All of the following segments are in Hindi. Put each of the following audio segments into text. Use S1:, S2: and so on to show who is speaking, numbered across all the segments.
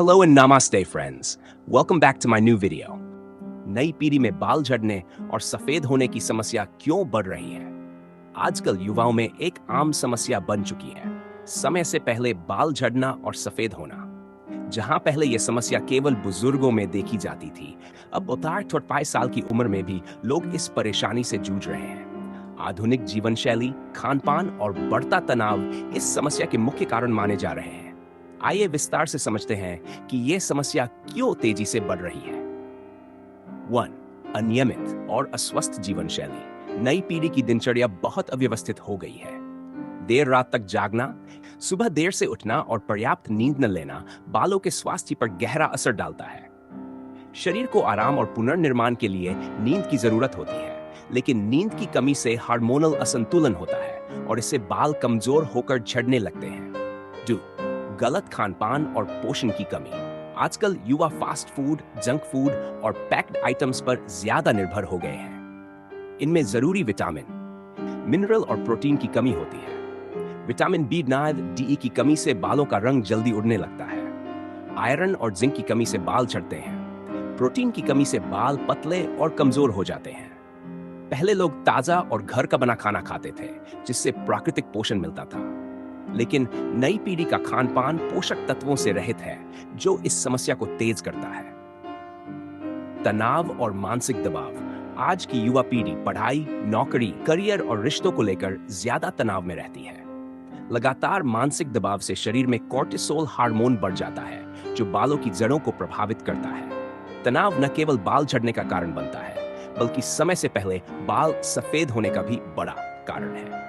S1: Hello and namaste friends. Welcome back to my new video. नई पीढ़ी में बाल झड़ने और सफेद होने की समस्या क्यों बढ़ रही है? आजकल युवाओं में एक आम समस्या बन चुकी है, समय से पहले बाल झड़ना और सफेद होना। जहां पहले यह समस्या केवल बुजुर्गों में देखी जाती थी, अब 45 साल की उम्र में भी लोग इस परेशानी से जूझ रहे हैं। आधुनिक जीवन शैली, खान-पान और बढ़ता तनाव इस समस्या के मुख्य कारण माने जा रहे हैं। आइए विस्तार से समझते हैं कि यह समस्या क्यों तेजी से बढ़ रही है। 1. अनियमित और अस्वस्थ जीवन शैली। नई पीढ़ी की दिनचर्या बहुत अव्यवस्थित हो गई है। देर रात तक जागना, सुबह देर से उठना और पर्याप्त नींद न लेना बालों के स्वास्थ्य पर गहरा असर डालता है। शरीर को आराम और पुनर्निर्माण के लिए नींद की जरूरत होती है, लेकिन नींद की कमी से हार्मोनल असंतुलन होता है और इससे बाल कमजोर होकर झड़ने लगते हैं। 2. गलत खानपान और पोषण की कमी। आजकल युवा फास्ट फूड, जंक फूड और पैक्ड आइटम्स पर ज्यादा निर्भर हो गए हैं। इनमें जरूरी विटामिन, मिनरल और प्रोटीन की कमी होती है। विटामिन B9, DE की कमी से बालों का रंग जल्दी उड़ने लगता है। आयरन और जिंक की कमी से बाल झड़ते हैं। प्रोटीन की कमी से बाल पतले और कमजोर हो जाते हैं। पहले लोग ताजा और घर का बना खाना खाते थे, जिससे प्राकृतिक पोषण मिलता था। लेकिन नई पीढ़ी का खानपान पोषक तत्वों से रहित है, जो इस समस्या को तेज करता है। तनाव और मानसिक दबाव। आज की युवा पीढ़ी पढ़ाई, नौकरी, करियर और रिश्तों को लेकर ज्यादा तनाव में रहती है। लगातार मानसिक दबाव से शरीर में कोर्टिसोल हार्मोन बढ़ जाता है, जो बालों की जड़ों को प्रभावित करता है। तनाव न केवल बाल झड़ने का कारण बनता है, बल्कि समय से पहले बाल सफेद होने का भी बड़ा कारण है।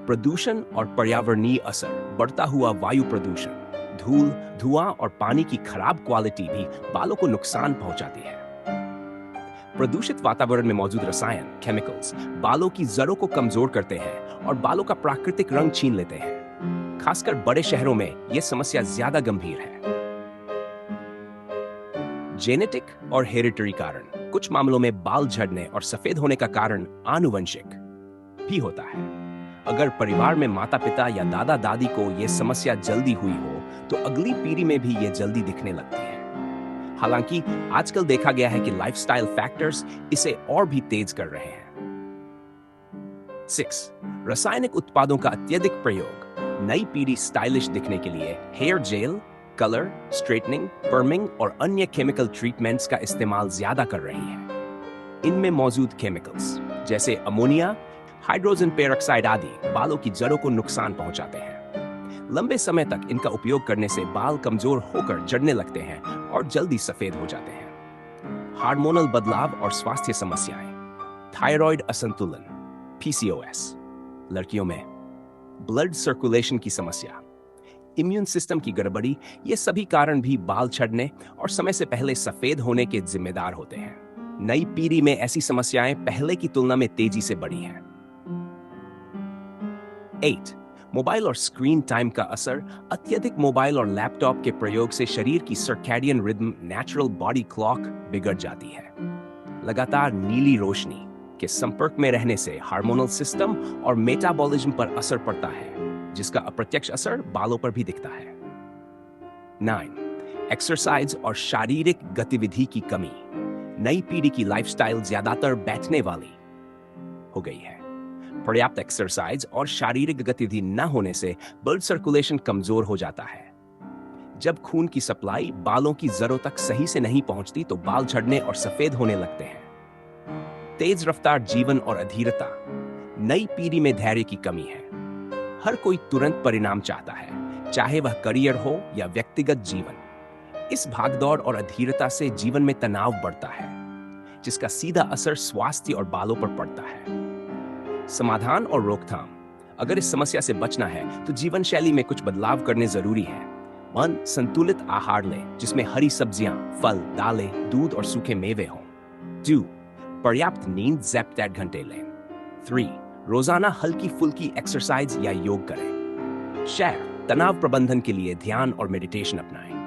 S1: प्रदूषण और पर्यावरणीय असर। बढ़ता हुआ वायु प्रदूषण, धूल, धुआं और पानी की खराब क्वालिटी भी बालों को नुकसान पहुंचाती है। प्रदूषित वातावरण में मौजूद रसायन, केमिकल्स, बालों की जड़ों को कमजोर करते हैं और बालों का प्राकृतिक रंग छीन लेते हैं। खासकर बड़े शहरों में यह समस्या ज्यादा गंभीर है। जेनेटिक और हेरिटरी कारण। कुछ मामलों में बाल झड़ने और सफेद होने का कारण आनुवंशिक भी होता है। अगर परिवार में माता पिता या दादा दादी को यह समस्या जल्दी हुई हो, तो अगली पीढ़ी में भी यह जल्दी दिखने लगती है। हालांकि आजकल देखा गया है कि लाइफस्टाइल फैक्टर्स इसे और भी तेज कर रहे हैं। 6. रासायनिक उत्पादों का अत्यधिक प्रयोग। नई पीढ़ी स्टाइलिश दिखने के लिए hair gel, colour, straightening, perming और अन्य केमिकल ट्रीटमेंट्स का इस्तेमाल ज्यादा कर रही है। इनमें मौजूद केमिकल्स जैसे अमोनिया, हाइड्रोजन पेरोक्साइड आदि बालों की जड़ों को नुकसान पहुंचाते हैं। लंबे समय तक इनका उपयोग करने से बाल कमजोर होकर झड़ने लगते हैं और जल्दी सफेद हो जाते हैं। हार्मोनल बदलाव और स्वास्थ्य समस्याएं। थायराइड असंतुलन, PCOS, लड़कियों में ब्लड सर्कुलेशन की समस्या, इम्यून सिस्टम की गड़बड़ी, ये सभी कारण भी बाल झड़ने और समय से पहले सफेद होने के जिम्मेदार होते हैं। नई पीढ़ी में ऐसी समस्याएं पहले की तुलना में तेजी से बढ़ी हैं। 8. मोबाइल और स्क्रीन टाइम का असर। अत्यधिक मोबाइल और लैपटॉप के प्रयोग से शरीर की circadian rhythm, natural body clock बिगड़ जाती है। लगातार नीली रोशनी के संपर्क में रहने से हार्मोनल सिस्टम और मेटाबॉलिज्म पर असर पड़ता है, जिसका अप्रत्यक्ष असर बालों पर भी दिखता है। 9. एक्सरसाइज और शारीरिक गतिविधि की कमी। नई पीढ़ी की लाइफस्टाइल ज्यादातर बैठने वाली हो गई है। पर्याप्त एक्सरसाइज और शारीरिक गतिविधि न होने से ब्लड सर्कुलेशन कमजोर हो जाता है। जब खून की सप्लाई बालों की जड़ों तक सही से नहीं पहुंचती, तो बाल झड़ने और सफेद होने लगते हैं। तेज रफ्तार जीवन और अधीरता। नई पीढ़ी में धैर्य की कमी है। हर कोई तुरंत परिणाम चाहता है, चाहे वह करियर हो या व्यक्तिगत जीवन। इस भागदौड़ और अधीरता से जीवन में तनाव बढ़ता है, जिसका सीधा असर स्वास्थ्य और बालों पर पड़ता है। समाधान और रोकथाम। अगर इस समस्या से बचना है, तो जीवन शैली में कुछ बदलाव करने जरूरी है। 1. संतुलित आहार लें, जिसमें हरी सब्जियां, फल, दालें, दूध और सूखे मेवे हों। 2. पर्याप्त नींद 7 घंटे लें। 3. रोजाना हल्की फुल्की एक्सरसाइज या योग करें। 4. तनाव प्रबंधन के लिए ध्यान और मेडिटेशन अपनाएं।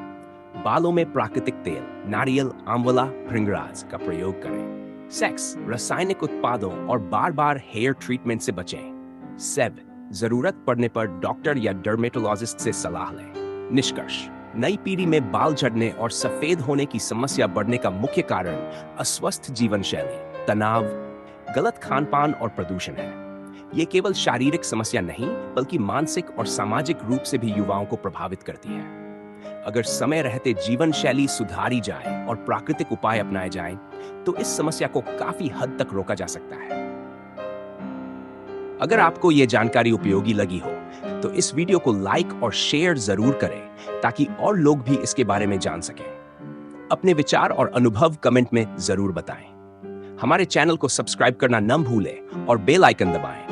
S1: बालों में प्राकृतिक तेल, नारियल, आंवला, भृंगराज का प्रयोग करें। सेक्स, रासायनिक उत्पादों और बार बार हेयर ट्रीटमेंट से बचें। 7. जरूरत पड़ने पर डॉक्टर या डर्मेटोलॉजिस्ट से सलाह लें। निष्कर्ष। नई पीढ़ी में बाल झड़ने और सफेद होने की समस्या बढ़ने का मुख्य कारण अस्वस्थ जीवन शैली, तनाव, गलत खान-पान और प्रदूषण है। ये केवल शारीरिक समस्या नहीं, बल्कि मानसिक और सामाजिक रूप से भी युवाओं को प्रभावित करती है। अगर समय रहते जीवन शैली सुधारी जाए और प्राकृतिक उपाय अपनाए जाएं, तो इस समस्या को काफी हद तक रोका जा सकता है। अगर आपको ये जानकारी उपयोगी लगी हो, तो इस वीडियो को लाइक और शेयर जरूर करें, ताकि और लोग भी इसके बारे में जान सकें। अपने विचार और अनुभव कमेंट में जरूर बताएं। हमारे चैनल को सब्सक्राइब करना न भूलें और बेल आइकन दबाएं